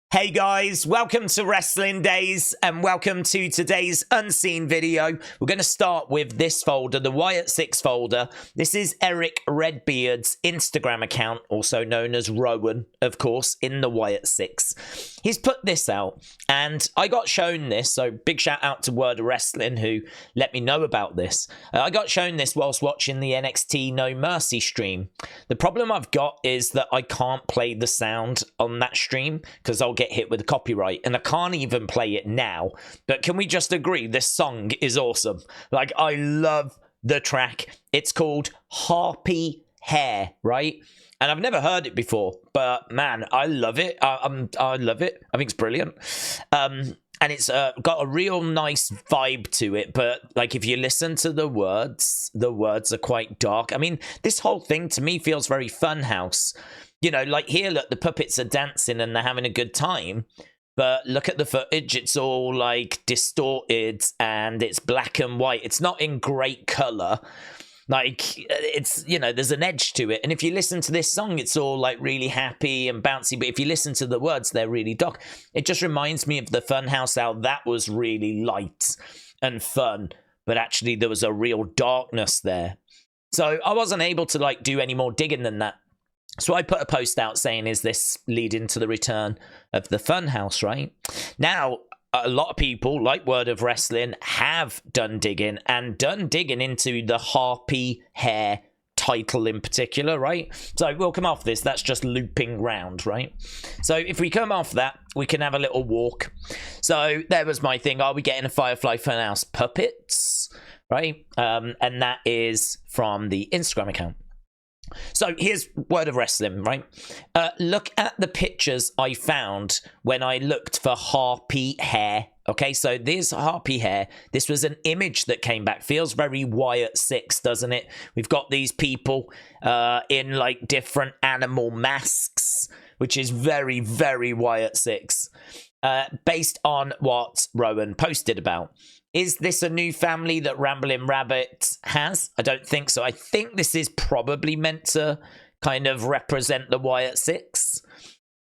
Hey guys, welcome to Wrestling Days and welcome to today's unseen video. We're going to start with this folder, the Wyatt Sicks folder. This is Eric Redbeard's Instagram account, also known as Rowan, of course, in the Wyatt Sicks. He's put this out and I got shown this, so big shout out to Word of Wrestling who let me know about this. I got shown this whilst watching the NXT No Mercy stream. The problem I've got is that I can't play the sound on that stream because I'll get hit with copyright and I can't even play it now. But can we just agree this song is awesome? Like, I love the track. It's called HARPY HARE, right? And I've never heard it before, but man, I love it. I love it. I think it's brilliant. And it's got a real nice vibe to it, but like if you listen to the words are quite dark. I mean, this whole thing to me feels very Fun House. You know, like here, look, the puppets are dancing and they're having a good time. But look at the footage. It's all like distorted and it's black and white. It's not in great color. Like, it's, you know, there's an edge to it. And if you listen to this song, it's all like really happy and bouncy. But if you listen to the words, they're really dark. It just reminds me of the Funhouse how that was really light and fun. But actually, there was a real darkness there. So I wasn't able to like do any more digging than that. So I put a post out saying, is this leading to the return of the Funhouse, right? Now, a lot of people, like Word of Wrestling, have done digging into the HARPY HARE title in particular, right? So we'll come off this. That's just looping round, right? So if we come off that, we can have a little walk. So there was my thing. Are we getting a Firefly Fun House puppets, right? And that is from the Instagram account. So here's Word of Wrestling, right? Look at the pictures I found when I looked for HARPY HARE. Okay, so this HARPY HARE, this was an image that came back. Feels very Wyatt Sicks, doesn't it? We've got these people in like different animal masks, which is very, very Wyatt Sicks. Based on what Rowan posted about. Is this a new family that Ramblin' Rabbit has? I don't think so. I think this is probably meant to kind of represent the Wyatt Sicks.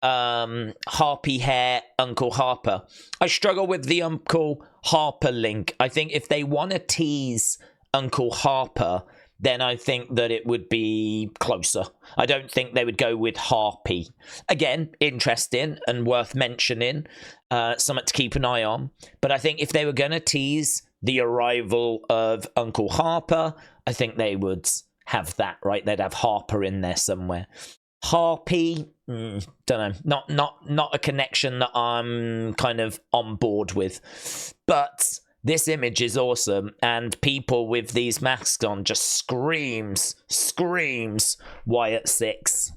HARPY HARE, Uncle Harper. I struggle with the Uncle Harper link. I think if they want to tease Uncle Harper, then I think that it would be closer. I don't think they would go with Harpy. Again, interesting and worth mentioning. Something to keep an eye on. But I think if they were going to tease the arrival of Uncle Harper, I think they would have that, right? They'd have Harper in there somewhere. Harpy, don't know. Not a connection that I'm kind of on board with. But this image is awesome, and people with these masks on just screams Wyatt Sicks.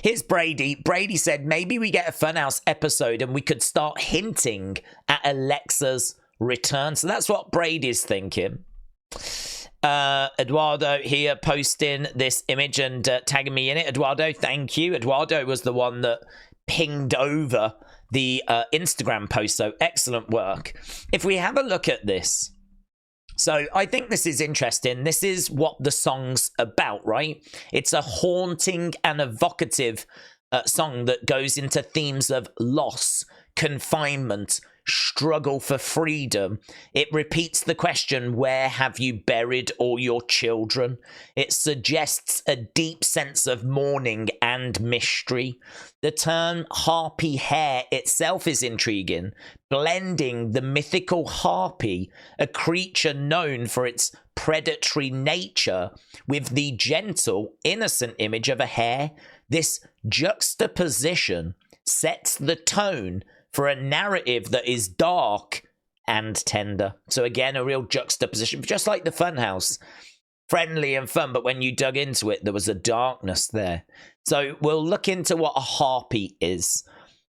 Here's Brady. Brady said, maybe we get a Funhouse episode and we could start hinting at Alexa's return. So that's what Brady's thinking. Eduardo here posting this image and tagging me in it. Eduardo, thank you. Eduardo was the one that pinged over the Instagram post, so excellent work. If we have a look at this, so I think this is interesting. This is what the song's about, right? It's a haunting and evocative song that goes into themes of loss, confinement, struggle for freedom. It repeats the question, where have you buried all your children? It suggests a deep sense of mourning and mystery. The term HARPY HARE itself is intriguing, blending the mythical harpy, a creature known for its predatory nature, with the gentle, innocent image of a hare. This juxtaposition sets the tone for a narrative that is dark and tender. So again, a real juxtaposition, just like the Funhouse. Friendly and fun, but when you dug into it, there was a darkness there. So we'll look into what a harpy is.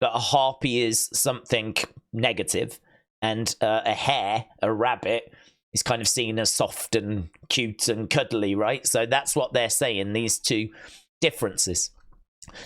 But a harpy is something negative, and a hare, a rabbit, is kind of seen as soft and cute and cuddly, right? So that's what they're saying, these two differences.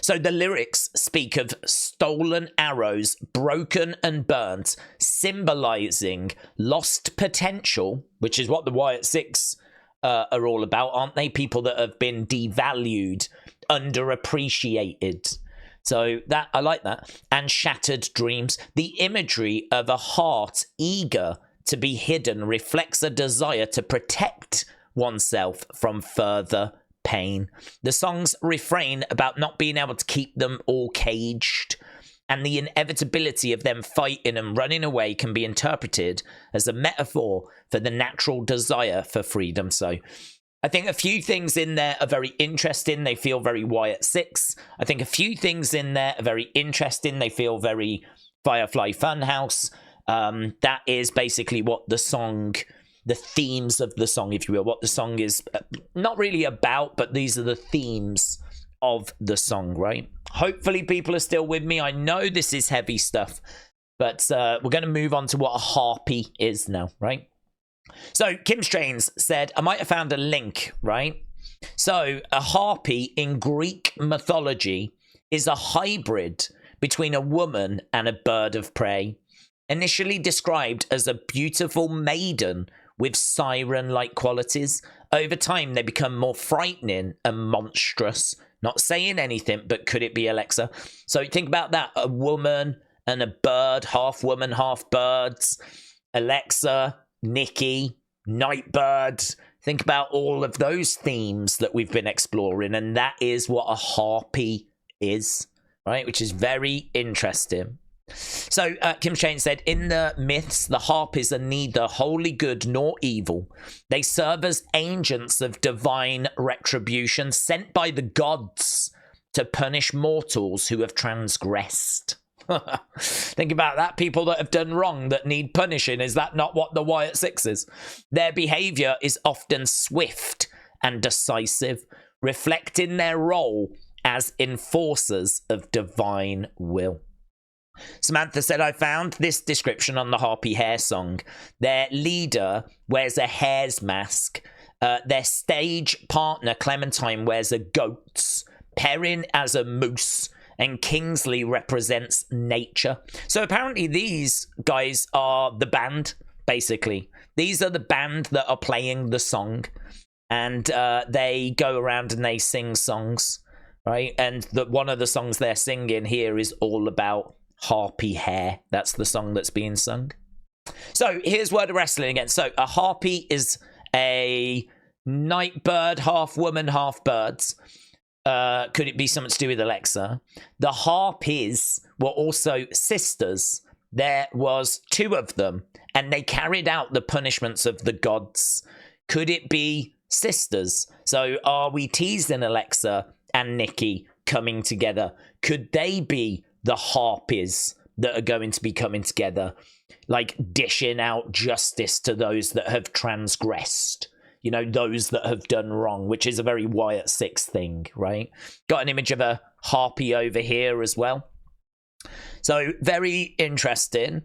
So the lyrics speak of stolen arrows, broken and burnt, symbolizing lost potential, which is what the Wyatt Sicks are all about, aren't they? People that have been devalued, underappreciated. So that, I like that. And shattered dreams. The imagery of a heart eager to be hidden reflects a desire to protect oneself from further pain. The song's refrain about not being able to keep them all caged and the inevitability of them fighting and running away can be interpreted as a metaphor for the natural desire for freedom. So I think a few things in there are very interesting. They feel very Wyatt Sicks. I think a few things in there are very interesting. They feel very Firefly Fun House. That is basically what the song, the themes of the song, if you will, what the song is not really about, but these are the themes of the song, right? Hopefully people are still with me. I know this is heavy stuff, but we're going to move on to what a harpy is now, right? So Kim Strains said, I might have found a link, right? So a harpy in Greek mythology is a hybrid between a woman and a bird of prey. Initially described as a beautiful maiden with siren-like qualities, over time they become more frightening and monstrous. Not saying anything, but could it be Alexa? So think about that. A woman and a bird, half woman, half birds. Alexa, Nikki, Nightbird. Think about all of those themes that we've been exploring, and that is what a harpy is, right? Which is very interesting. So Kim Shane said, in the myths, the harpies are neither wholly good nor evil. They serve as agents of divine retribution sent by the gods to punish mortals who have transgressed. Think about that. People that have done wrong that need punishing. Is that not what the Wyatt Sicks is? Their behavior is often swift and decisive, reflecting their role as enforcers of divine will. Samantha said, I found this description on the Harpy Hare song. Their leader wears a hare's mask. Their stage partner, Clementine, wears a goat's. Perrin as a moose. And Kingsley represents nature. So apparently these guys are the band, basically. These are the band that are playing the song. And they go around and they sing songs, right? And one of the songs they're singing here is all about harpy hair. That's the song that's being sung. So here's Word of Wrestling again. So a harpy is a night bird, half woman, half birds. Could it be something to do with Alexa? The harpies were also sisters. There was 2 of them, and they carried out the punishments of the gods. Could it be sisters? So are we teasing Alexa and Nikki coming together? Could they be the harpies that are going to be coming together, like dishing out justice to those that have transgressed? You know, those that have done wrong, which is a very Wyatt Sicks thing, right? Got an image of a harpy over here as well. So very interesting.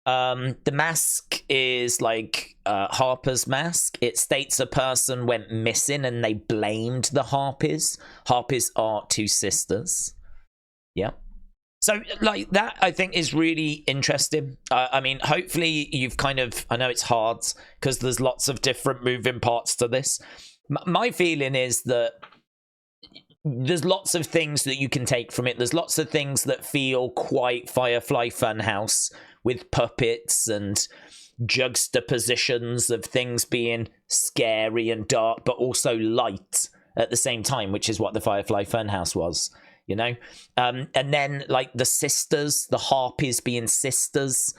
The mask is like Harper's mask. It states a person went missing and they blamed the harpies. Harpies are 2 sisters. Yeah. So, like, that, I think, is really interesting. I mean, hopefully you've kind of... I know it's hard because there's lots of different moving parts to this. My feeling is that there's lots of things that you can take from it. There's lots of things that feel quite Firefly Fun House with puppets and juxtapositions of things being scary and dark, but also light at the same time, which is what the Firefly Fun House was. You know, and then like the sisters, the harpies being sisters.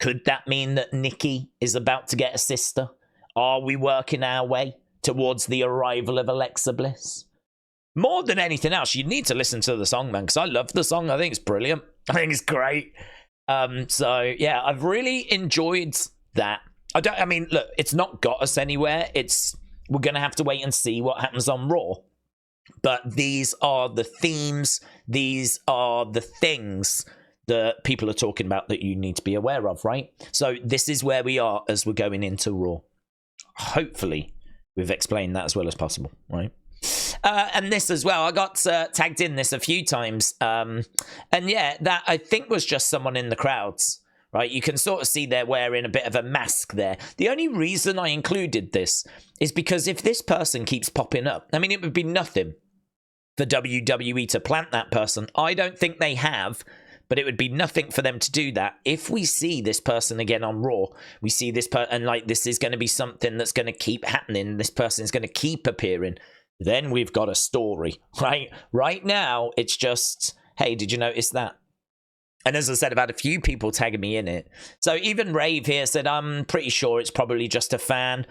Could that mean that Nikki is about to get a sister? Are we working our way towards the arrival of Alexa Bliss? More than anything else, you need to listen to the song, man, because I love the song. I think it's brilliant. I think it's great. So yeah, I've really enjoyed that. I mean, look, it's not got us anywhere. We're gonna have to wait and see what happens on Raw. But these are the themes, these are the things that people are talking about that you need to be aware of, right? So this is where we are as we're going into Raw. Hopefully, we've explained that as well as possible, right? And this as well, I got tagged in this a few times. And yeah, that I think was just someone in the crowds, right? You can sort of see they're wearing a bit of a mask there. The only reason I included this is because if this person keeps popping up, I mean, it would be nothing for WWE to plant that person. I don't think they have, but it would be nothing for them to do that. If we see this person again on Raw, we see this person, and like this is going to be something that's going to keep happening, this person is going to keep appearing, then we've got a story, right? Right now, it's just, hey, did you notice that? And as I said, I've had a few people tagging me in it. So even Rave here said, I'm pretty sure it's probably just a fan.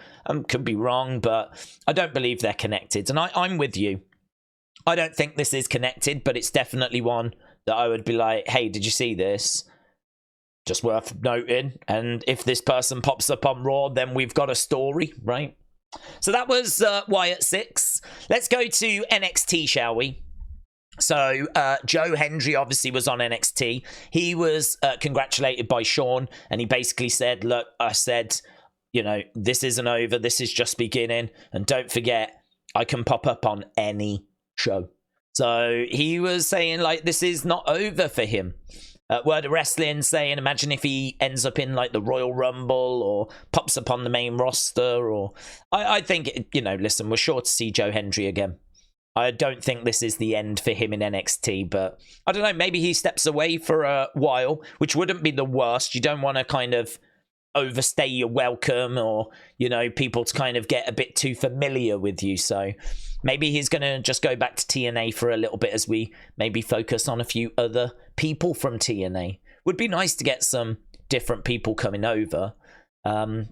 Could be wrong, but I don't believe they're connected. And I'm with you. I don't think this is connected, but it's definitely one that I would be like, hey, did you see this? Just worth noting. And if this person pops up on Raw, then we've got a story, right? So that was Wyatt Sicks. Let's go to NXT, shall we? So Joe Hendry obviously was on NXT. He was congratulated by Shawn, and he basically said, look, I said, you know, this isn't over. This is just beginning. And don't forget, I can pop up on any show. So he was saying, like, this is not over for him. Word of Wrestling saying, imagine if he ends up in, like, the Royal Rumble or pops up on the main roster. Or I think, you know, listen, we're sure to see Joe Hendry again. I don't think this is the end for him in NXT, but I don't know, maybe he steps away for a while, which wouldn't be the worst. You don't want to kind of overstay your welcome, or, you know, people to kind of get a bit too familiar with you. So maybe he's going to just go back to TNA for a little bit as we maybe focus on a few other people from TNA. Would be nice to get some different people coming over.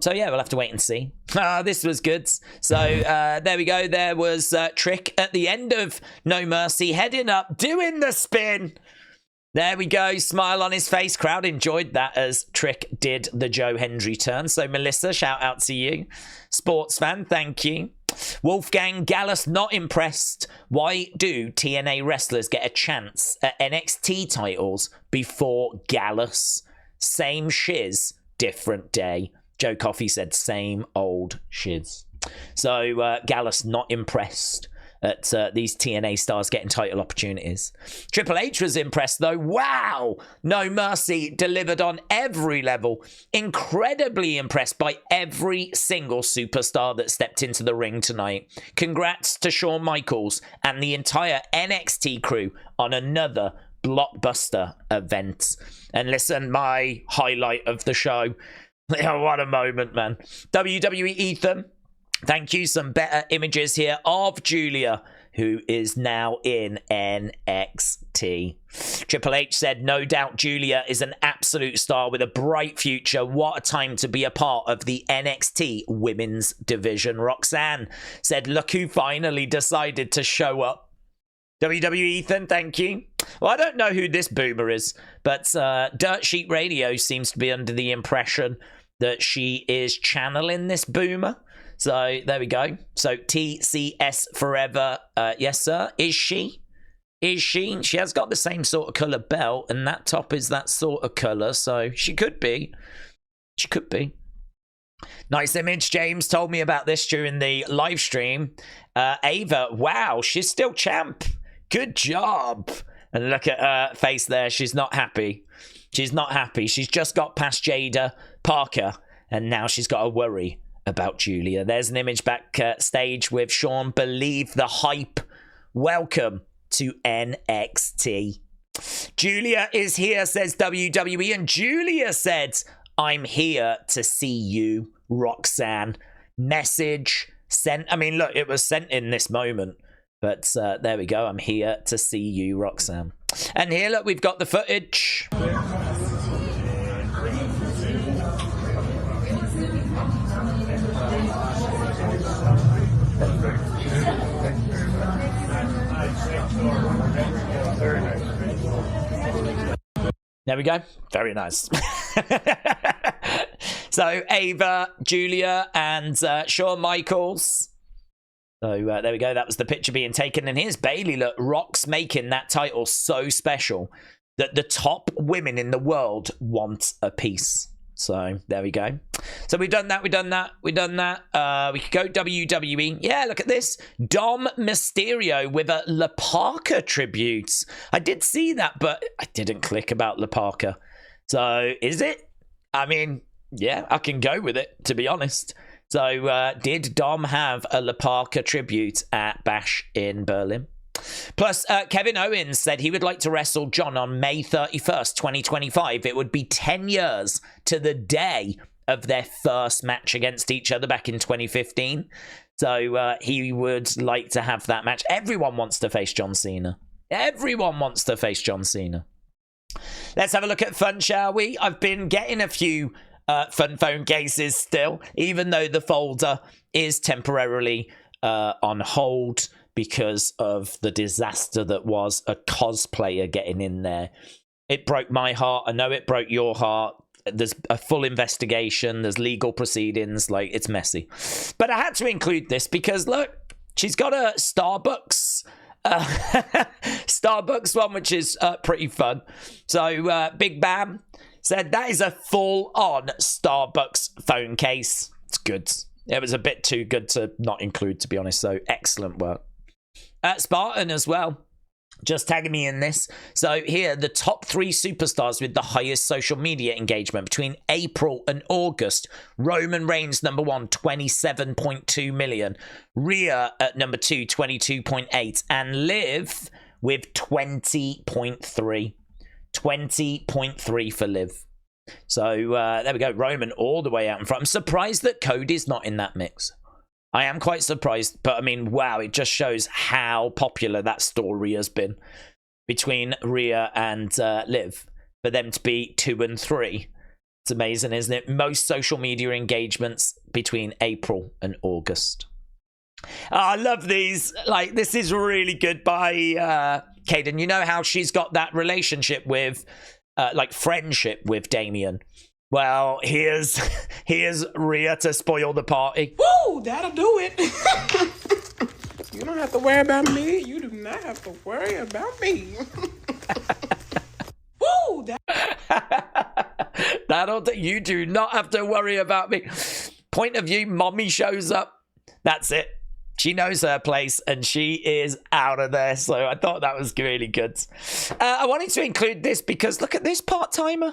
So yeah, we'll have to wait and see. This was good. So there we go. There was Trick at the end of No Mercy, heading up, doing the spin. There we go. Smile on his face. Crowd enjoyed that as Trick did the Joe Hendry turn. So Melissa, shout out to you. Sports fan, thank you. Wolfgang, Gallus not impressed. Why do TNA wrestlers get a chance at NXT titles before Gallus? Same shiz, different day. Joe Coffey said same old shiz. So Gallus not impressed at these TNA stars getting title opportunities. Triple H was impressed though. Wow! No Mercy delivered on every level. Incredibly impressed by every single superstar that stepped into the ring tonight. Congrats to Shawn Michaels and the entire NXT crew on another blockbuster event. And listen, my highlight of the show. What a moment, man. WWE Ethan, thank you. Some better images here of Giulia, who is now in NXT. Triple H said, no doubt Giulia is an absolute star with a bright future. What a time to be a part of the NXT women's division. Roxanne said, look who finally decided to show up. WWE Ethan, thank you. Well, I don't know who this boomer is, but Dirt Sheet Radio seems to be under the impression that she is channeling this boomer. So there we go. So TCS forever. Yes, sir. Is she? Is she? She has got the same sort of colour belt, and that top is that sort of colour. So she could be. She could be. Nice image. James told me about this during the live stream. Ava, wow, she's still champ. Good job. And look at her face there. She's not happy. She's not happy. She's just got past Jada, Parka, and now she's got to worry about Giulia. There's an image backstage with Shawn. Believe the hype. Welcome to NXT. Giulia is here, says WWE, and Giulia said, I'm here to see you, Roxanne. Message sent. I mean, look, it was sent in this moment. But there we go. I'm here to see you, Roxanne. And here, look, we've got the footage. There we go. Very nice. So Ava, Giulia, and Shawn Michaels. So there we go. That was the picture being taken. And here's Bayley. Look, Rox making that title so special that the top women in the world want a piece. So there we go. So we've done that. We've done that. We've done that. We could go WWE. Yeah, look at this. Dom Mysterio with a La Parka tribute. I did see that, but I didn't click about La Parka. So is it? I mean, yeah, I can go with it, to be honest. So did Dom have a La Parka tribute at Bash in Berlin? Plus, Kevin Owens said he would like to wrestle John on May 31st, 2025. It would be 10 years to the day of their first match against each other back in 2015. So he would like to have that match. Everyone wants to face John Cena. Everyone wants to face John Cena. Let's have a look at fun, shall we? I've been getting a few fun phone cases still, even though the folder is temporarily on hold because of the disaster that was a cosplayer getting in there. It broke my heart. I know it broke your heart. There's a full investigation. There's legal proceedings. Like, it's messy. But I had to include this because, look, she's got a Starbucks Starbucks one, which is pretty fun. So Big Bam said that is a full-on Starbucks phone case. It's good. It was a bit too good to not include, to be honest. So excellent work. Spartan as well, just tagging me in this. So here, the top 3 superstars with the highest social media engagement between April and August. Roman Reigns, number 1, 27.2 million. Rhea at number 2, 22.8. And Liv with 20.3. 20.3 for Liv. So there we go. Roman all the way out in front. I'm surprised that Cody's not in that mix. I am quite surprised, but I mean, wow, it just shows how popular that story has been between Rhea and Liv. For them to be 2 and 3, it's amazing, isn't it? Most social media engagements between April and August. Oh, I love these. Like, this is really good by Kayden. You know how she's got that relationship with, like, friendship with Damien. Well, here's Rhea to spoil the party. Woo, that'll do it. You don't have to worry about me. You do not have to worry about me. Woo, you do not have to worry about me. Point of view, mommy shows up. That's it. She knows her place and she is out of there. So I thought that was really good. I wanted to include this because look at this part-timer.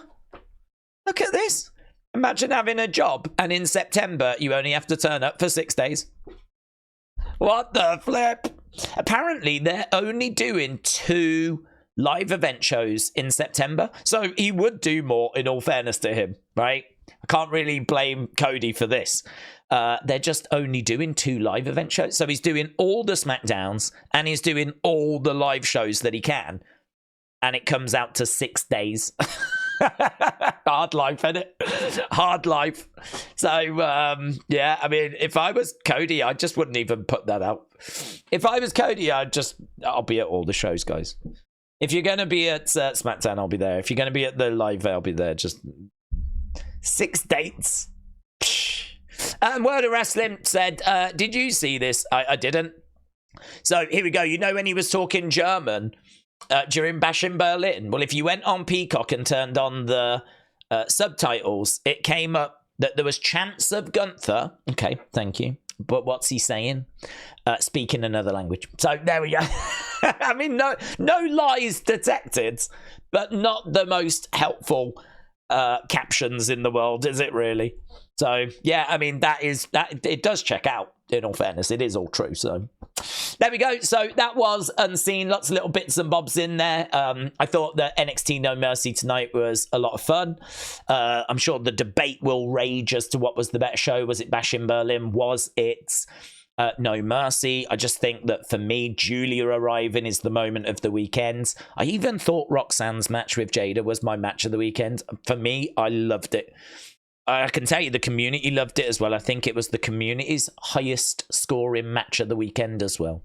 Look at this. Imagine having a job and in September you only have to turn up for 6 days. What the flip? Apparently they're only doing 2 live event shows in September. So he would do more, in all fairness to him, right? I can't really blame Cody for this. They're just only doing 2 live event shows. So he's doing all the SmackDowns and he's doing all the live shows that he can. And it comes out to 6 days. Hard life, isn't it? Hard life. So, yeah, I mean, if I was Cody, I just wouldn't even put that out. If I was Cody, I'll be at all the shows, guys. If you're going to be at SmackDown, I'll be there. If you're going to be at the live, I'll be there. Just 6 dates. And Word of Wrestling said, did you see this? I didn't. So here we go. You know when he was talking German during Bash in Berlin? Well, if you went on Peacock and turned on the subtitles, it came up that there was chants of Gunther. Okay, thank you. But what's he saying? Speaking another language. So there we go. I mean, no lies detected, but not the most helpful captions in the world, is it really? So yeah, I mean, that it does check out. In all fairness, it is all true. So there we go. So that was Unseen. Lots of little bits and bobs in there. I thought that NXT No Mercy tonight was a lot of fun. I'm sure the debate will rage as to what was the better show. Was it Bash in Berlin? Was it No Mercy? I just think that for me, Giulia arriving is the moment of the weekend. I even thought Roxanne's match with Jada was my match of the weekend. For me, I loved it. I can tell you the community loved it as well. I think it was the community's highest scoring match of the weekend as well.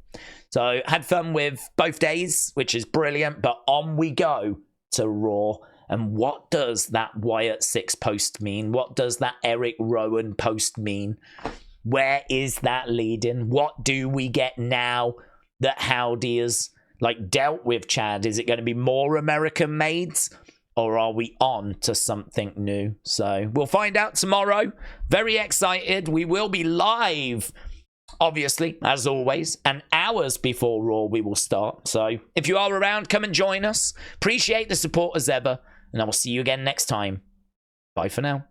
So had fun with both days, which is brilliant. But on we go to Raw. And what does that Wyatt Sicks post mean? What does that Eric Rowan post mean? Where is that leading? What do we get now that Howdy has dealt with Chad? Is it going to be more American maids? Or are we on to something new? So we'll find out tomorrow. Very excited. We will be live, obviously, as always. And hours before Raw, we will start. So if you are around, come and join us. Appreciate the support as ever. And I will see you again next time. Bye for now.